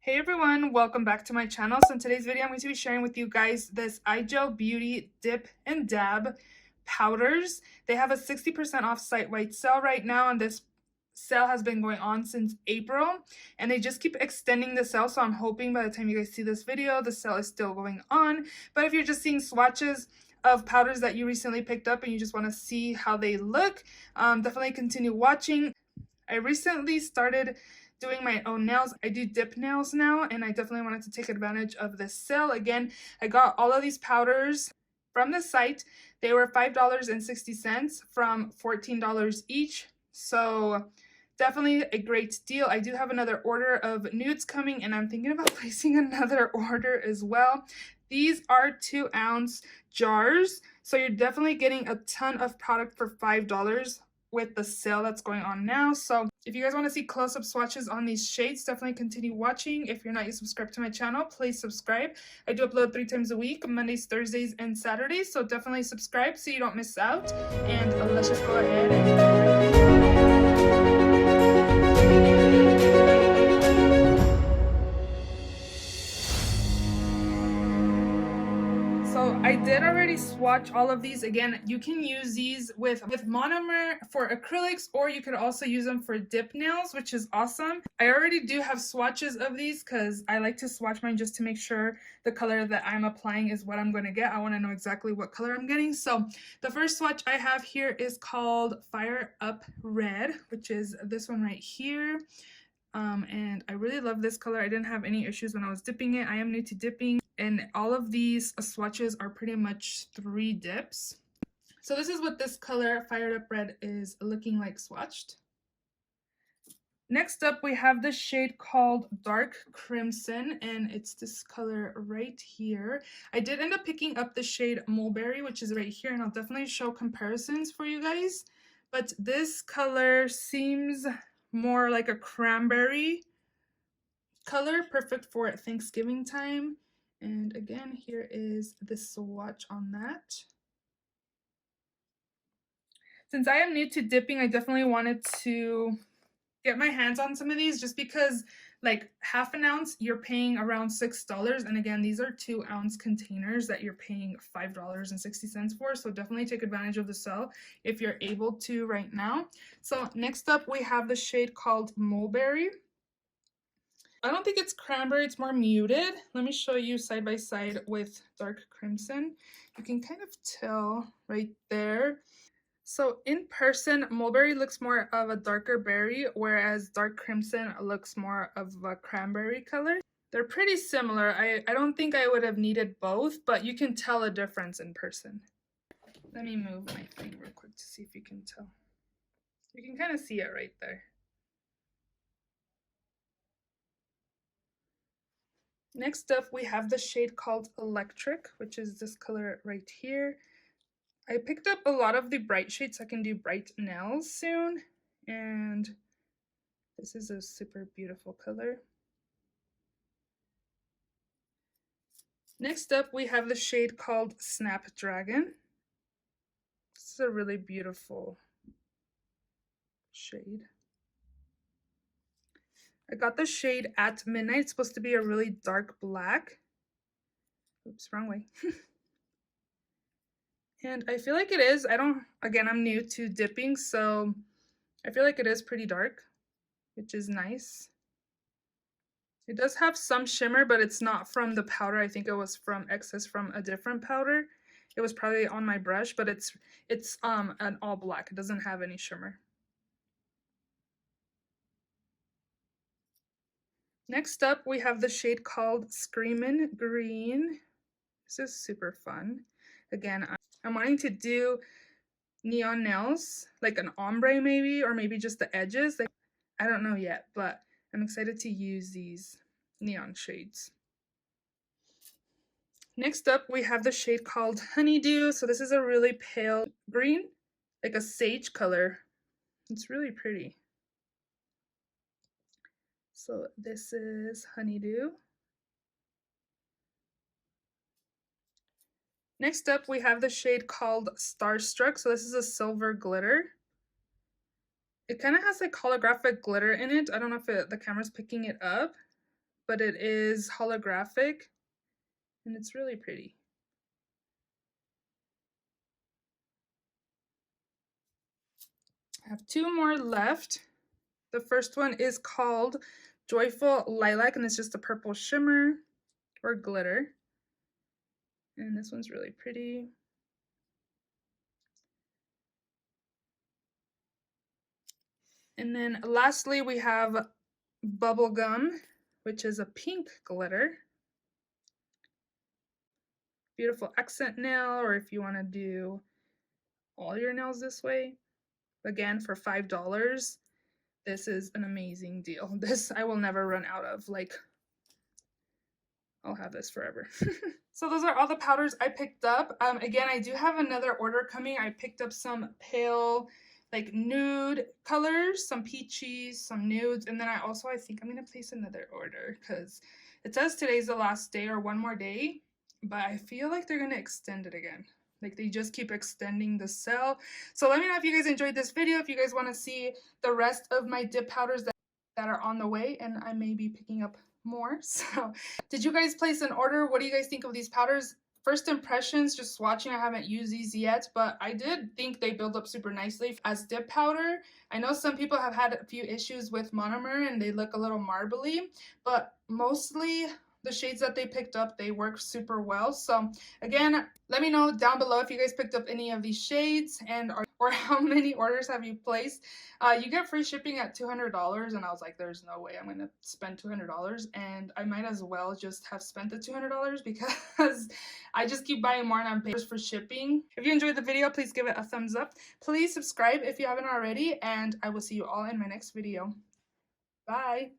Hey everyone, welcome back to my channel. So in today's video, I'm going to be sharing with you guys this iGel Beauty Dip and Dab powders. They have a 60% off site-wide sale right now, and this sale has been going on since April, and they just keep extending the sale. So I'm hoping by the time you guys see this video, the sale is still going on. But if you're just seeing swatches of powders that you recently picked up and you just want to see how they look, definitely continue watching. I recently started doing my own nails. I do dip nails now, and I definitely wanted to take advantage of this sale. Again, I got all of these powders from the site. They were $5.60 from $14 each. So definitely a great deal. I do have another order of nudes coming, and I'm thinking about placing another order as well. These are 2-ounce jars, so you're definitely getting a ton of product for $5 with the sale that's going on now. So if you guys want to see close-up swatches on these shades, definitely continue watching. If you're not yet subscribed to my channel, please subscribe. I do upload 3 times a week, Mondays, Thursdays, and Saturdays, so definitely subscribe so you don't miss out. And let's just go ahead and I did already swatch all of these. Again, you can use these with monomer for acrylics, or you could also use them for dip nails, which is awesome. I already do have swatches of these because I like to swatch mine just to make sure the color that I'm applying is what I'm going to get. I want to know exactly what color I'm getting. So the first swatch I have here is called Fire Up Red, which is this one right here. And I really love this color. I didn't have any issues when I was dipping it. I am new to dipping, and all of these swatches are pretty much 3 dips. So this is what this color, Fired Up Red, is looking like swatched. Next up, we have the shade called Dark Crimson, and it's this color right here. I did end up picking up the shade Mulberry, which is right here, and I'll definitely show comparisons for you guys. But this color seems more like a cranberry color, perfect for Thanksgiving time. And again, here is the swatch on that. Since I am new to dipping, I definitely wanted to get my hands on some of these, just because like half an ounce you're paying around $6, and again, these are 2-ounce containers that you're paying $5.60 for. So definitely take advantage of the sale if you're able to right now. So next up, we have the shade called Mulberry. I don't think it's cranberry, it's more muted. Let me show you side by side with Dark Crimson. You can kind of tell right there. So in person, Mulberry looks more of a darker berry, whereas Dark Crimson looks more of a cranberry color. They're pretty similar. I don't think I would have needed both, but you can tell a difference in person. Let me move my thing real quick to see if you can tell. You can kind of see it right there. Next up, we have the shade called Electric, which is this color right here. I picked up a lot of the bright shades so I can do bright nails soon, and this is a super beautiful color. Next up, we have the shade called Snapdragon. This is a really beautiful shade. I got the shade At Midnight. It's supposed to be a really dark black. Oops, wrong way. And I feel like it is. Again, I'm new to dipping, so I feel like it is pretty dark, which is nice. It does have some shimmer, but it's not from the powder. I think it was from excess from a different powder. It was probably on my brush, but it's an all black. It doesn't have any shimmer. Next up, we have the shade called Screamin Green. This is super fun. Again, I'm wanting to do neon nails, like an ombre maybe, or maybe just the edges. Like, I don't know yet, but I'm excited to use these neon shades. Next up, we have the shade called Honeydew. So this is a really pale green, like a sage color. It's really pretty. So this is Honeydew. Next up, we have the shade called Starstruck. So this is a silver glitter. It kind of has like holographic glitter in it. I don't know if the camera's picking it up, but it is holographic and it's really pretty. I have 2 more left. The first one is called Joyful Lilac, and it's just a purple shimmer or glitter. And this one's really pretty. And then lastly, we have Bubblegum, which is a pink glitter. Beautiful accent nail, or if you want to do all your nails this way, again for $5. This is an amazing deal. This I will never run out of. Like, I'll have this forever. So those are all the powders I picked up. Again, I do have another order coming. I picked up some pale, like nude colors, some peachies, some nudes, and then I think I'm gonna place another order because it says today's the last day or one more day, but I feel like they're gonna extend it again. Like, they just keep extending the sale. So let me know if you guys enjoyed this video, if you guys want to see the rest of my dip powders that are on the way, and I may be picking up more. So did you guys place an order? What do you guys think of these powders? First impressions, just swatching, I haven't used these yet, but I did think they build up super nicely as dip powder. I know some people have had a few issues with monomer and they look a little marbly, but mostly the shades that they picked up, they work super well. So again, let me know down below if you guys picked up any of these shades and or how many orders have you placed. You get free shipping at $200, and I was like, there's no way I'm gonna spend $200, and I might as well just have spent the $200 because I just keep buying more and I'm paying for shipping. If you enjoyed the video, please give it a thumbs up. Please subscribe if you haven't already, and I will see you all in my next video. Bye.